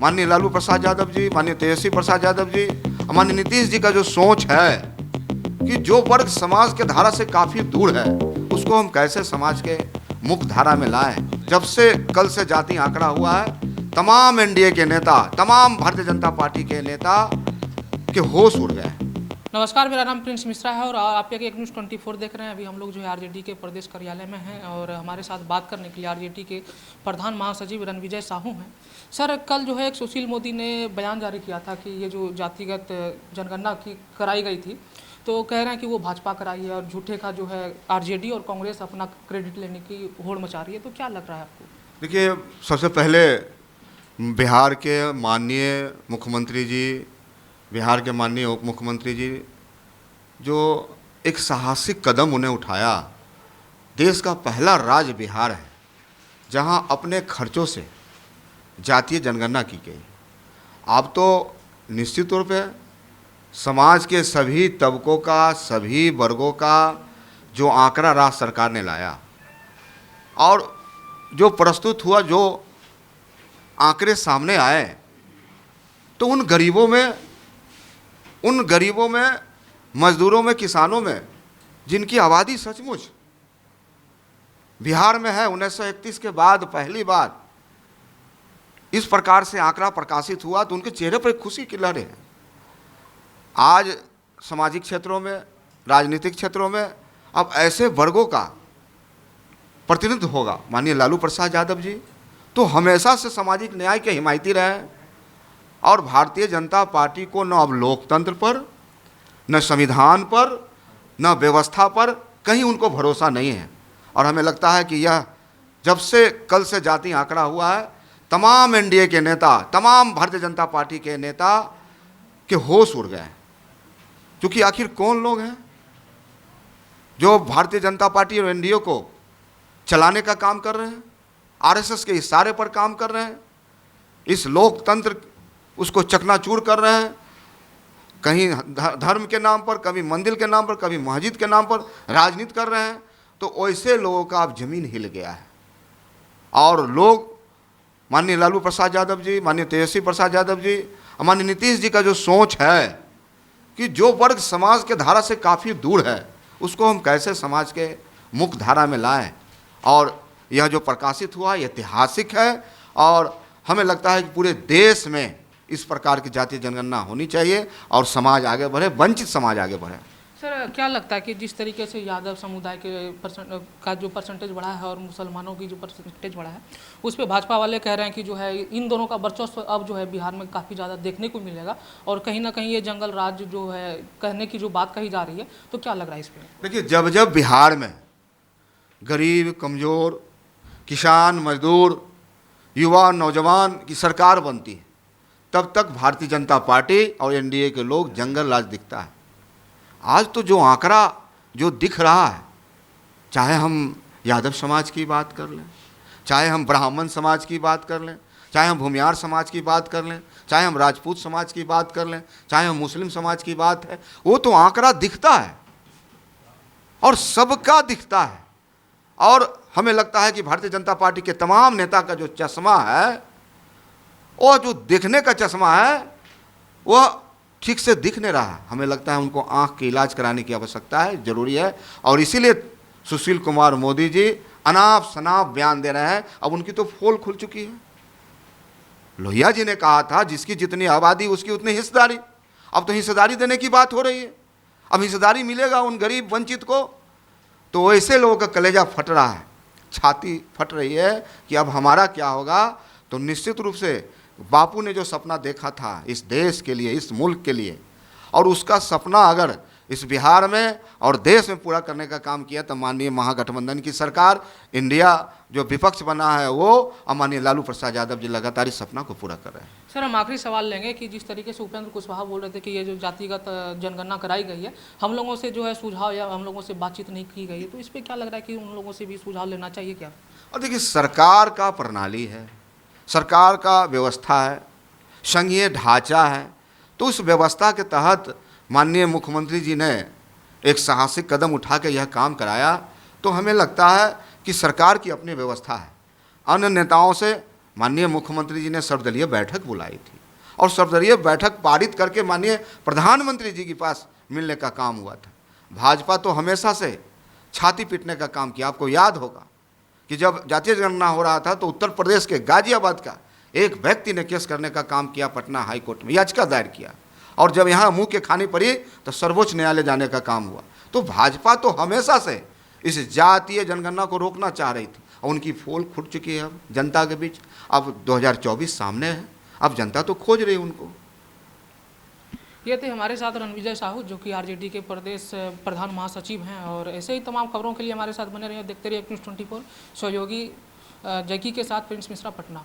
माननीय लालू प्रसाद यादव जी, माननीय तेजस्वी प्रसाद यादव जी, माननीय नीतीश जी का जो सोच है कि जो वर्ग समाज के धारा से काफ़ी दूर है उसको हम कैसे समाज के मुख्य धारा में लाएं। जब से कल से जाति आंकड़ा हुआ है, तमाम एनडीए के नेता, तमाम भारतीय जनता पार्टी के नेता के होश उड़ गए। नमस्कार, मेरा नाम प्रिंस मिश्रा है और आप एक न्यूज़ 24 देख रहे हैं। अभी हम लोग जो है आरजेडी के प्रदेश कार्यालय में हैं और हमारे साथ बात करने के लिए आरजेडी के प्रधान महासचिव रणविजय साहू हैं। सर, कल जो है एक सुशील मोदी ने बयान जारी किया था कि ये जो जातिगत जनगणना की कराई गई थी, तो कह रहे हैं कि वो भाजपा कराई है और झूठे का जो है आरजेडी और कांग्रेस अपना क्रेडिट लेने की होड़ मचा रही है। तो क्या लग रहा है आपको? देखिए, सबसे पहले बिहार के माननीय मुख्यमंत्री जी, बिहार के माननीय उप मुख्यमंत्री जी, जो एक साहसिक कदम उन्हें उठाया। देश का पहला राज्य बिहार है जहां अपने खर्चों से जातीय जनगणना की गई। अब तो निश्चित तौर पे समाज के सभी तबकों का, सभी वर्गों का जो आंकड़ा राज्य सरकार ने लाया और जो प्रस्तुत हुआ, जो आंकड़े सामने आए, तो उन गरीबों में, मजदूरों में, किसानों में, जिनकी आबादी सचमुच बिहार में है, 1931 के बाद पहली बार इस प्रकार से आंकड़ा प्रकाशित हुआ, तो उनके चेहरे पर खुशी की लहरें हैं। आज सामाजिक क्षेत्रों में, राजनीतिक क्षेत्रों में अब ऐसे वर्गों का प्रतिनिधित्व होगा। माननीय लालू प्रसाद यादव जी तो हमेशा से सामाजिक न्याय के हिमायती रहे और भारतीय जनता पार्टी को न अब लोकतंत्र पर, न संविधान पर, न व्यवस्था पर कहीं उनको भरोसा नहीं है। और हमें लगता है कि यह जब से कल से जाति आंकड़ा हुआ है, तमाम एनडीए के नेता, तमाम भारतीय जनता पार्टी के नेता के होश उड़ गए हैं। क्योंकि आखिर कौन लोग हैं जो भारतीय जनता पार्टी और एनडीए को चलाने का काम कर रहे हैं, आरएसएस के इशारे पर काम कर रहे हैं, इस लोकतंत्र उसको चकनाचूर कर रहे हैं, कहीं धर्म के नाम पर, कभी मंदिर के नाम पर, कभी मस्जिद के नाम पर राजनीति कर रहे हैं। तो ऐसे लोगों का अब जमीन हिल गया है और लोग माननीय लालू प्रसाद यादव जी, माननीय तेजस्वी प्रसाद यादव जी, माननीय नीतीश जी का जो सोच है कि जो वर्ग समाज के धारा से काफ़ी दूर है उसको हम कैसे समाज के मुख्य धारा में लाएं। और यह जो प्रकाशित हुआ ये ऐतिहासिक है और हमें लगता है कि पूरे देश में इस प्रकार की जातीय जनगणना होनी चाहिए और समाज आगे बढ़े, वंचित समाज आगे बढ़े। सर, क्या लगता है कि जिस तरीके से यादव समुदाय के जो परसेंटेज बढ़ा है और मुसलमानों की जो परसेंटेज बढ़ा है, उस पर भाजपा वाले कह रहे हैं कि जो है इन दोनों का वर्चस्व अब जो है बिहार में काफ़ी ज़्यादा देखने को मिलेगा और कहीं ना कहीं ये जंगल राज जो है कहने की जो बात कही जा रही है, तो क्या लग रहा है इस पर? देखिए, जब जब बिहार में गरीब, कमज़ोर, किसान, मजदूर, युवा, नौजवान की सरकार बनती है, तब तक भारतीय जनता पार्टी और एनडीए के लोग जंगल राज दिखता है। आज तो जो आंकड़ा जो दिख रहा है, चाहे हम यादव समाज की बात कर लें, चाहे हम ब्राह्मण समाज की बात कर लें, चाहे हम भूमियार समाज की बात कर लें, चाहे हम राजपूत समाज की बात कर लें, चाहे हम मुस्लिम समाज की बात है, वो तो आंकड़ा दिखता है और सबका दिखता है। और हमें लगता है कि भारतीय जनता पार्टी के तमाम नेता का जो चश्मा है, वो जो देखने का चश्मा है, वह ठीक से दिख नहीं रहा। हमें लगता है उनको आंख के इलाज कराने की आवश्यकता है, जरूरी है। और इसीलिए सुशील कुमार मोदी जी अनाप शनाप बयान दे रहे हैं। अब उनकी तो पोल खुल चुकी है। लोहिया जी ने कहा था जिसकी जितनी आबादी उसकी उतनी हिस्सेदारी। अब तो हिस्सेदारी देने की बात हो रही है। अब हिस्सेदारी मिलेगा उन गरीब वंचित को। तो ऐसे लोगों का कलेजा फट रहा है, छाती फट रही है कि अब हमारा क्या होगा। तो निश्चित रूप से बापू ने जो सपना देखा था इस देश के लिए, इस मुल्क के लिए, और उसका सपना अगर इस बिहार में और देश में पूरा करने का काम किया, तो माननीय महागठबंधन की सरकार, इंडिया जो विपक्ष बना है वो, और माननीय लालू प्रसाद यादव जी लगातार इस सपना को पूरा कर रहे हैं। सर, हम आखिरी सवाल लेंगे कि जिस तरीके से उपेंद्र कुशवाहा बोल रहे थे कि ये जो जातिगत जनगणना कराई गई है, हम लोगों से जो है सुझाव या हम लोगों से बातचीत नहीं की गई है, तो इस पर क्या लग रहा है कि उन लोगों से भी सुझाव लेना चाहिए क्या? और देखिए, सरकार का प्रणाली है, सरकार का व्यवस्था है, संघीय ढांचा है, तो उस व्यवस्था के तहत माननीय मुख्यमंत्री जी ने एक साहसिक कदम उठा के यह काम कराया। तो हमें लगता है कि सरकार की अपनी व्यवस्था है, अन्य नेताओं से माननीय मुख्यमंत्री जी ने सर्वदलीय बैठक बुलाई थी और सर्वदलीय बैठक पारित करके माननीय प्रधानमंत्री जी के पास मिलने का काम हुआ था। भाजपा तो हमेशा से छाती पीटने का काम किया। आपको याद होगा कि जब जातीय जनगणना हो रहा था तो उत्तर प्रदेश के गाजियाबाद का एक व्यक्ति ने केस करने का काम किया, पटना हाई कोर्ट में याचिका दायर किया, और जब यहाँ मुंह के खानी पड़ी तो सर्वोच्च न्यायालय जाने का काम हुआ। तो भाजपा तो हमेशा से इस जातीय जनगणना को रोकना चाह रही थी और उनकी पोल खुल चुकी है अब जनता के बीच। अब 2024 सामने है, अब जनता तो खोज रही है उनको। ये थे हमारे साथ रणविजय साहू, जो कि आरजेडी के प्रदेश प्रधान महासचिव हैं। और ऐसे ही तमाम खबरों के लिए हमारे साथ बने रहिए, देखते रहिए News 24। सहयोगी जैकी के साथ प्रिंस मिश्रा, पटना।